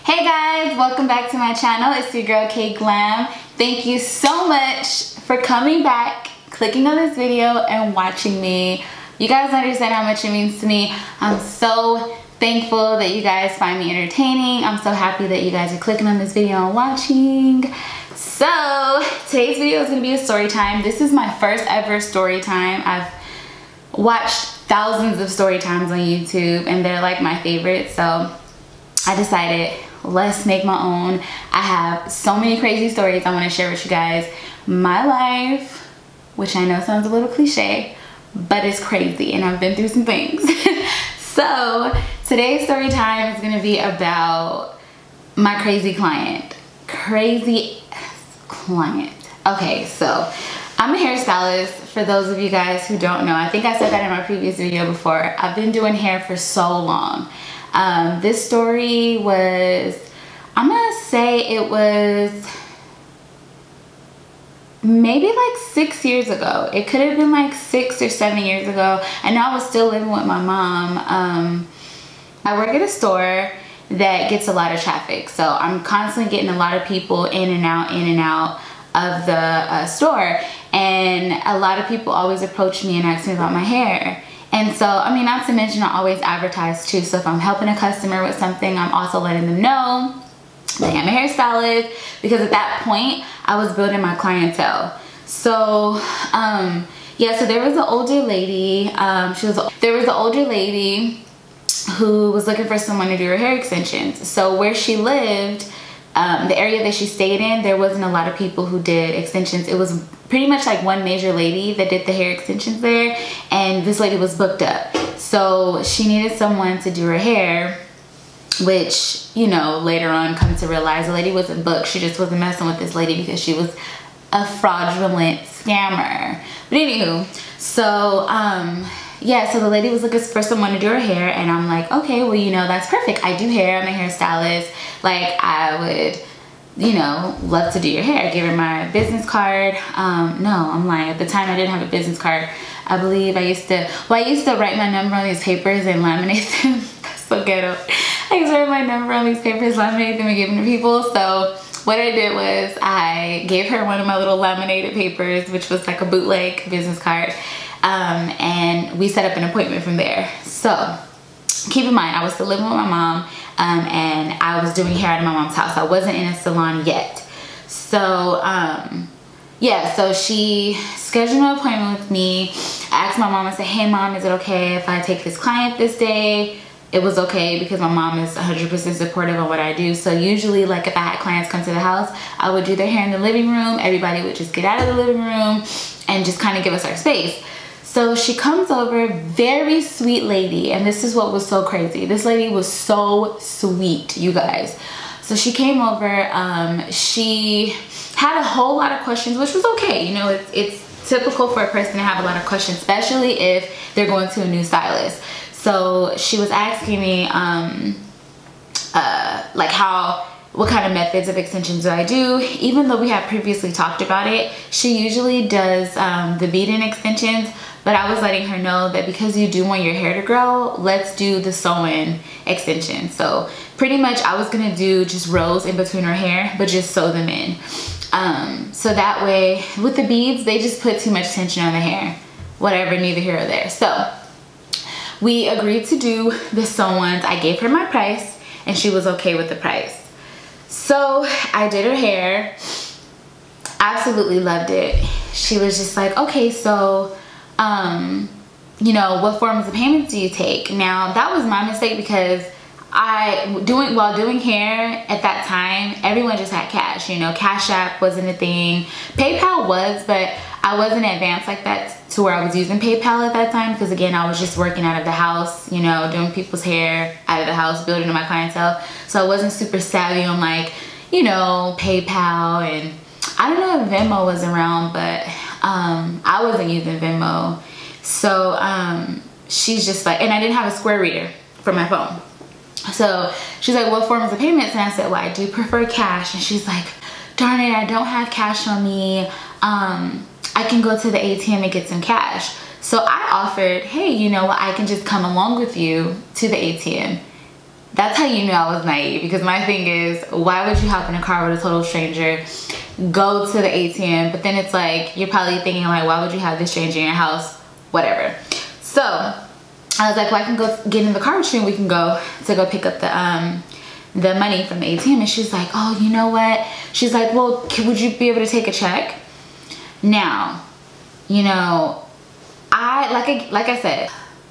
Hey guys, welcome back to my channel. It's your girl KayGlam. Thank you so much for coming back, clicking on this video and watching me. You guys understand how much it means to me. I'm so thankful that you guys find me entertaining. I'm so happy that you guys are clicking on this video and watching. So today's video is going to be a story time. This is my first ever story time. I've watched thousands of story times on YouTube and they're like my favorite, so I decided let's make my own. I have so many crazy stories I want to share with you guys. My life, which I know sounds a little cliche, but it's crazy and I've been through some things. So today's story time is going to be about my crazy client. Crazy client. Okay, so I'm a hairstylist. For those of you guys who don't know, I think I said that in my previous video before. I've been doing hair for so long. This story was, I'm gonna say it was maybe like 6 years ago. It could have been like 6 or 7 years ago. And I was still living with my mom. I work at a store that gets a lot of traffic. So I'm constantly getting a lot of people in and out of the store. And a lot of people always approach me and ask me about my hair. And so, I mean, not to mention I always advertise too. So if I'm helping a customer with something, I'm also letting them know that I'm a hairstylist, because at that point I was building my clientele. So yeah, so there was an older lady, there was an older lady who was looking for someone to do her hair extensions. So where she lived, the area that she stayed in, there wasn't a lot of people who did extensions. It was pretty much like one major lady that did the hair extensions there, and this lady was booked up. So she needed someone to do her hair, which, you know, later on come to realize the lady wasn't booked. She just wasn't messing with this lady because she was a fraudulent scammer. But anywho, so yeah, so the lady was looking for someone to do her hair, and I'm like, okay, well, you know, that's perfect. I do hair, I'm a hairstylist. Like, I would, you know, love to do your hair. I gave her my business card. No, I'm lying. At the time, I didn't have a business card. I believe I used to write my number on these papers and laminate them. That's so ghetto. I used to write my number on these papers, laminate them, and give them to people. So what I did was I gave her one of my little laminated papers, which was like a bootleg business card. And we set up an appointment from there. So keep in mind, I was still living with my mom, and I was doing hair out of my mom's house. I wasn't in a salon yet. So yeah, so she scheduled an appointment with me. I asked my mom, I said, hey mom, is it okay if I take this client this day? It was okay because my mom is 100% supportive of what I do. So usually, like, if I had clients come to the house, I would do their hair in the living room. Everybody would just get out of the living room and just kind of give us our space. So she comes over, very sweet lady, and this is what was so crazy. This lady was so sweet, you guys. So she came over, she had a whole lot of questions, which was okay. You know, it's typical for a person to have a lot of questions, especially if they're going to a new stylist. So she was asking me, like, what kind of methods of extensions do I do? Even though we had previously talked about it, she usually does the bead-in extensions, but I was letting her know that because you do want your hair to grow, let's do the sew-in extension. So pretty much I was gonna do just rows in between her hair, but just sew them in. So that way, with the beads, they just put too much tension on the hair. Whatever, neither here or there. So we agreed to do the sew-ins. I gave her my price, and she was okay with the price. So I did her hair, absolutely loved it. She was just like, okay, so, you know, what forms of payments do you take? Now, that was my mistake because while doing hair at that time, everyone just had cash. You know, Cash App wasn't a thing. PayPal was, but I wasn't advanced like that to where I was using PayPal at that time, because again, I was just working out of the house, you know, doing people's hair out of the house, building my clientele. So I wasn't super savvy on, like, you know, PayPal, and I don't know if Venmo was around, but I wasn't using Venmo. So she's just like, and I didn't have a Square reader for my phone. So she's like, what forms of payments? And I said, well, I do prefer cash. And she's like, darn it, I don't have cash on me. I can go to the ATM and get some cash. So I offered, hey, you know what, I can just come along with you to the ATM. That's how you know I was naive, because my thing is, why would you hop in a car with a total stranger, go to the ATM, but then it's like, you're probably thinking like, why would you have this stranger in your house? Whatever. So I was like, well, I can go get in the car with you and we can go pick up the money from the ATM. And she's like, oh, you know what? She's like, well, would you be able to take a check? Now, you know, like I said,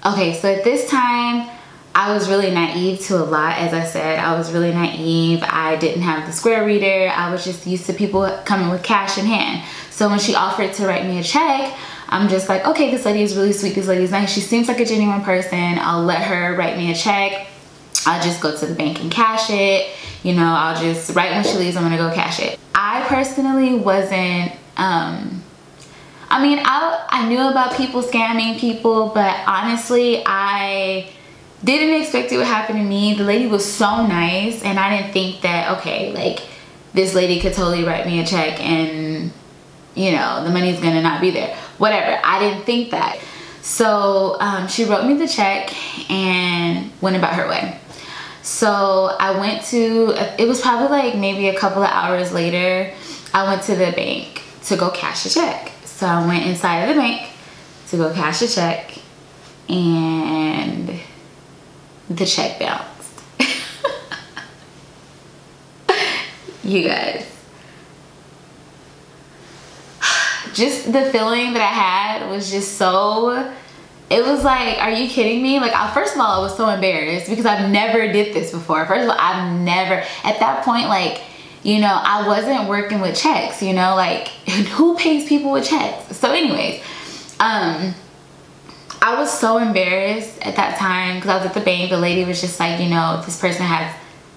okay, so at this time, I was really naive to a lot. As I said, I was really naive. I didn't have the square reader. I was just used to people coming with cash in hand. So when she offered to write me a check, I'm just like, okay, this lady is really sweet. This lady is nice. She seems like a genuine person. I'll let her write me a check. I'll just go to the bank and cash it. You know, I'll just, right when she leaves, I'm gonna go cash it. I personally wasn't, I mean, I knew about people scamming people, but honestly, I didn't expect it would happen to me. The lady was so nice, and I didn't think that, okay, like, this lady could totally write me a check and, you know, the money's gonna not be there. Whatever, I didn't think that. So she wrote me the check and went about her way. So I went to, it was probably like maybe a couple of hours later, I went to the bank to go cash a check. So I went inside of the bank to go cash a check, and the check bounced. You guys, just the feeling that I had was just so, it was like, are you kidding me? Like, first of all, I was so embarrassed because I've never did this before. First of all, I've never, at that point, like, you know, I wasn't working with checks, you know, like, who pays people with checks? So anyways, I was so embarrassed at that time because I was at the bank. The lady was just like, you know, this person has,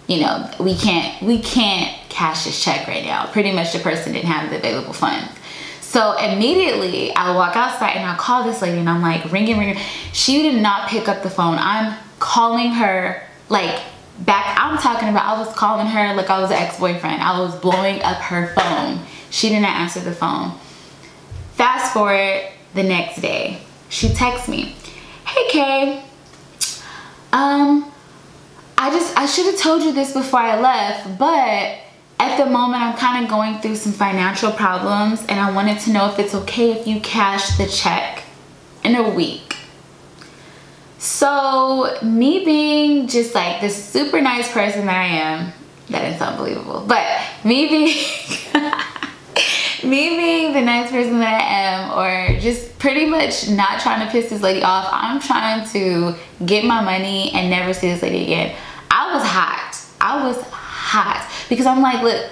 you know, we can't cash this check right now. Pretty much the person didn't have the available funds. So immediately I walk outside and I call this lady and I'm like, ringing. She did not pick up the phone. I'm calling her like back. I'm talking about, I was calling her like I was an ex-boyfriend. I was blowing up her phone. She did not answer the phone. Fast forward the next day, she texts me, hey Kay, I should have told you this before I left, but at the moment I'm kind of going through some financial problems and I wanted to know if it's okay if you cash the check in a week. So me being just like this super nice person that I am, that is unbelievable, but me being the nice person that I am, or just pretty much not trying to piss this lady off, I'm trying to get my money and never see this lady again. I was hot because I'm like, look,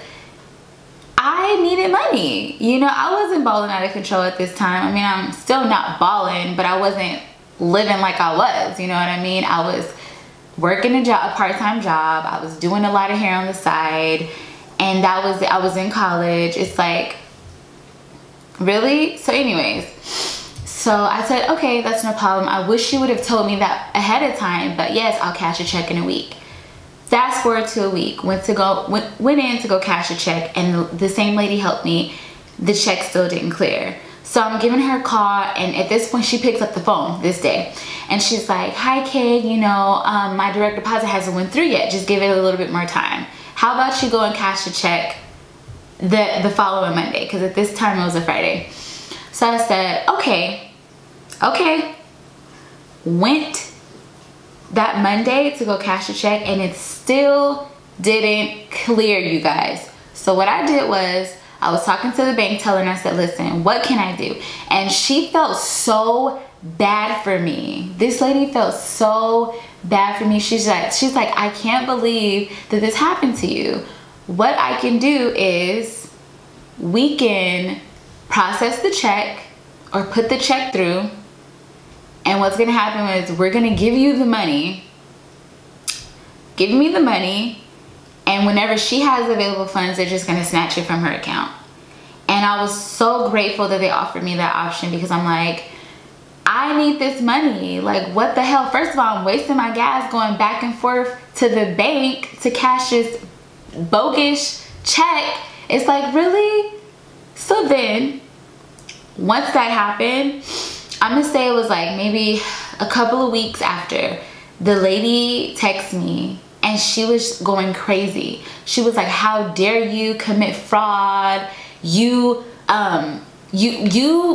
I needed money. You know, I wasn't balling out of control at this time. I mean, I'm still not balling, but I wasn't living like I was, you know what I mean? I was working a part-time job. I was doing a lot of hair on the side, and that was it. I was in college. It's like, really? So anyways, so I said, okay, that's no problem. I wish you would have told me that ahead of time, but yes, I'll cash a check in a week. Fast forward to a week, went in to go cash a check, and the same lady helped me. The check still didn't clear. So I'm giving her a call, and at this point she picks up the phone this day, and she's like, hi Kay, you know, my direct deposit hasn't went through yet. Just give it a little bit more time. How about you go and cash a check the following Monday? Because at this time it was a Friday. So I said, okay. Went that Monday to go cash a check, and it still didn't clear, you guys. So what I did was, I was talking to the bank teller and I said, listen, what can I do? And she felt so bad for me. This lady felt so bad for me. She's like, I can't believe that this happened to you. What I can do is we can process the check or put the check through, and what's gonna happen is we're gonna give you the money, give me the money, and whenever she has available funds, they're just gonna snatch it from her account. And I was so grateful that they offered me that option, because I'm like, I need this money. Like, what the hell? First of all, I'm wasting my gas going back and forth to the bank to cash this bogus check. It's like, really? So then, once that happened, I'm gonna say it was like maybe a couple of weeks after, the lady texts me and she was going crazy. She was like, how dare you commit fraud? You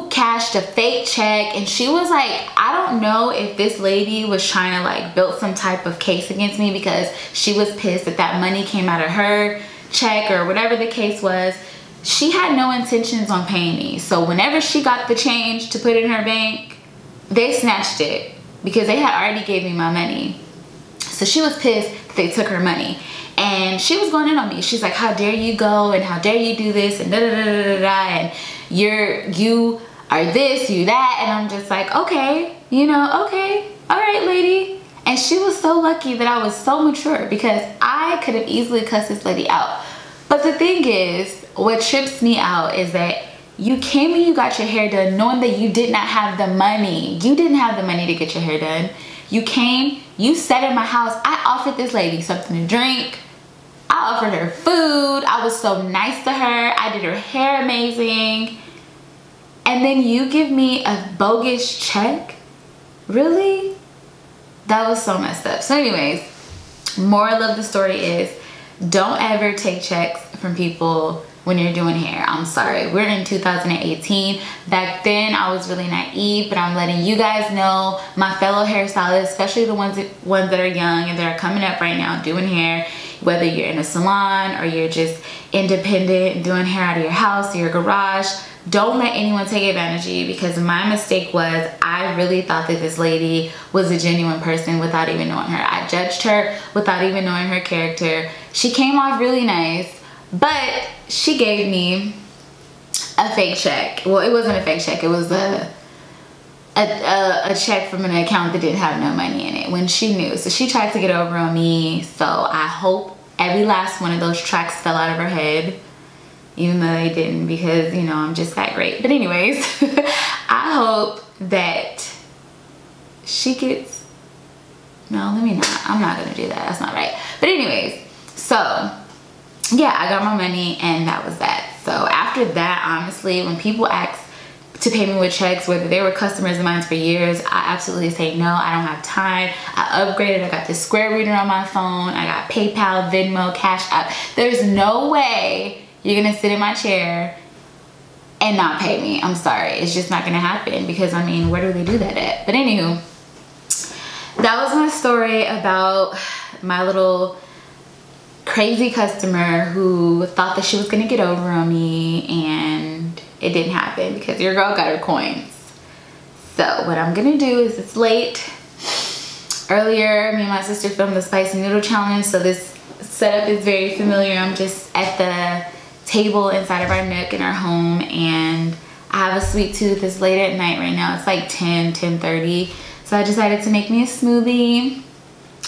cashed a fake check. And she was like, I don't know if this lady was trying to like build some type of case against me because she was pissed that that money came out of her check or whatever the case was. She had no intentions on paying me. So whenever she got the change to put in her bank, they snatched it because they had already gave me my money. So she was pissed that they took her money. And she was going in on me. She's like, how dare you go and how dare you do this and da da da da da da, and you are this, you that. And I'm just like, okay, you know, okay, all right, lady. And she was so lucky that I was so mature because I could have easily cussed this lady out. But the thing is, what trips me out is that you came and you got your hair done knowing that you did not have the money. You didn't have the money to get your hair done. You came, you sat in my house. I offered this lady something to drink. I offered her food. I was so nice to her. I did her hair amazing. And then you give me a bogus check? Really? That was so messed up. So anyways, moral of the story is don't ever take checks from people when you're doing hair. I'm sorry. We're in 2018. Back then, I was really naive, but I'm letting you guys know, my fellow hairstylists, especially the ones that are young and that are coming up right now doing hair, whether you're in a salon or you're just independent doing hair out of your house or your garage, don't let anyone take advantage of you, because my mistake was I really thought that this lady was a genuine person without even knowing her. I judged her without even knowing her character. She came off really nice, but she gave me a fake check. Well, it wasn't a fake check. It was a check from an account that didn't have no money in it when she knew. So she tried to get over on me. So I hope every last one of those tracks fell out of her head, even though they didn't, because, you know, I'm just that great. But anyways, I hope that she gets, no, let me not. I'm not gonna do that. That's not right. But anyways, so yeah, I got my money and that was that. So after that, honestly, when people ask to pay me with checks, whether they were customers of mine for years, I absolutely say no, I don't have time. I upgraded, I got the Square Reader on my phone, I got PayPal, Venmo, Cash App. There's no way you're gonna sit in my chair and not pay me. I'm sorry, it's just not gonna happen, because I mean, where do they do that at? But anywho, that was my story about my little crazy customer who thought that she was gonna get over on me, and it didn't happen because your girl got her coins. So what I'm gonna do is, it's late. Earlier, me and my sister filmed the spicy noodle challenge, so this setup is very familiar. I'm just at the table inside of our nook in our home, and I have a sweet tooth. It's late at night right now. It's like 10:30. So I decided to make me a smoothie.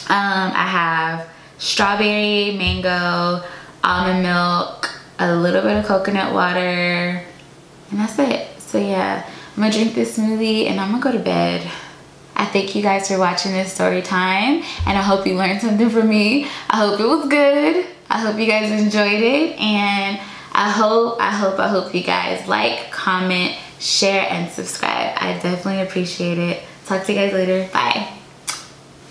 I have strawberry, mango, almond milk, a little bit of coconut water, and that's it. So yeah, I'm gonna drink this smoothie and I'm gonna go to bed. I thank you guys for watching this story time, and I hope you learned something from me. I hope it was good. I hope you guys enjoyed it, and I hope you guys like, comment, share, and subscribe. I definitely appreciate it. Talk to you guys later. Bye.